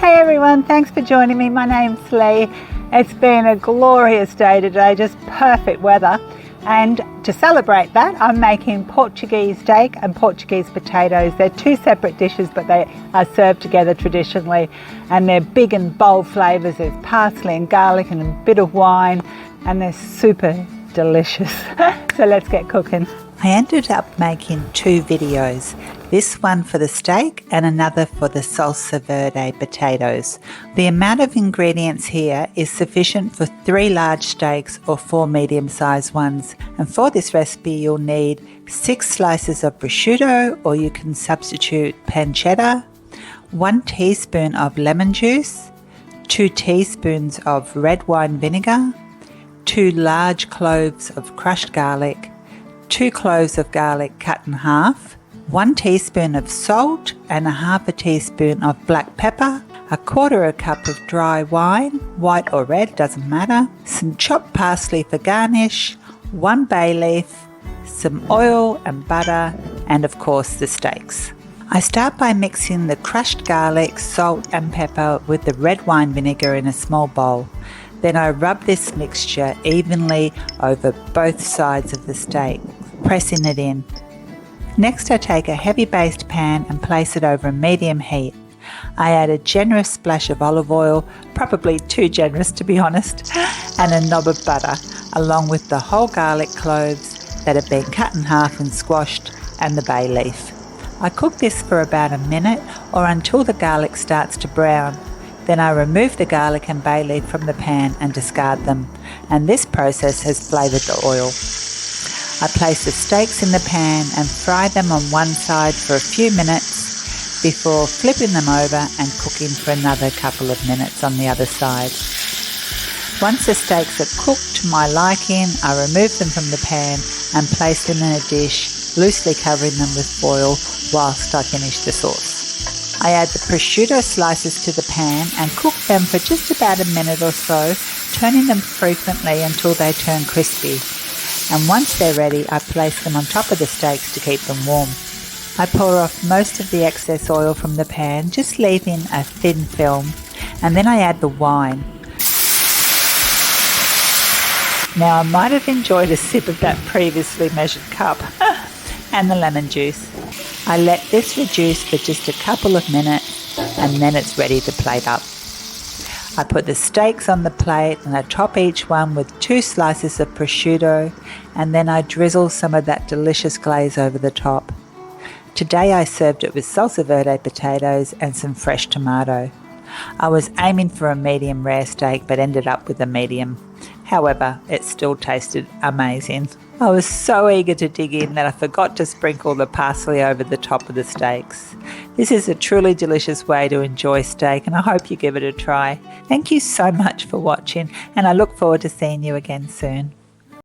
Hey everyone, thanks for joining me. My name's Lee. It's been a glorious day today, just perfect weather. And to celebrate that, I'm making Portuguese steak and Portuguese potatoes. They're two separate dishes, but they are served together traditionally. And they're big and bold flavours. There's parsley and garlic and a bit of wine. And they're super delicious. So let's get cooking. I ended up making two videos, this one for the steak and another for the Salsa Verde potatoes. The amount of ingredients here is sufficient for 3 large steaks or 4 medium-sized ones. And for this recipe you'll need 6 slices of prosciutto, or you can substitute pancetta, 1 teaspoon of lemon juice, 2 teaspoons of red wine vinegar, 2 large cloves of crushed garlic, 2 cloves of garlic cut in half, 1 teaspoon of salt and 1/2 teaspoon of black pepper, 1/4 cup of dry wine, white or red, doesn't matter, some chopped parsley for garnish, 1 bay leaf, some oil and butter, and of course the steaks. I start by mixing the crushed garlic, salt and pepper with the red wine vinegar in a small bowl. Then I rub this mixture evenly over both sides of the steak, pressing it in. Next I take a heavy based pan and place it over a medium heat. I add a generous splash of olive oil, probably too generous to be honest, and a knob of butter, along with the whole garlic cloves that have been cut in half and squashed, and the bay leaf. I cook this for about a minute or until the garlic starts to brown. Then I remove the garlic and bay leaf from the pan and discard them, and this process has flavoured the oil. I place the steaks in the pan and fry them on one side for a few minutes before flipping them over and cooking for another couple of minutes on the other side. Once the steaks are cooked to my liking, I remove them from the pan and place them in a dish, loosely covering them with foil whilst I finish the sauce. I add the prosciutto slices to the pan and cook them for just about a minute or so, turning them frequently until they turn crispy. And once they're ready, I place them on top of the steaks to keep them warm. I pour off most of the excess oil from the pan, just leaving a thin film, and then I add the wine. Now I might have enjoyed a sip of that previously measured cup, and the lemon juice. I let this reduce for just a couple of minutes and then it's ready to plate up. I put the steaks on the plate and I top each one with 2 slices of prosciutto, and then I drizzle some of that delicious glaze over the top. Today I served it with Salsa Verde potatoes and some fresh tomato. I was aiming for a medium rare steak but ended up with a medium. However, it still tasted amazing. I was so eager to dig in that I forgot to sprinkle the parsley over the top of the steaks. This is a truly delicious way to enjoy steak, and I hope you give it a try. Thank you so much for watching, and I look forward to seeing you again soon.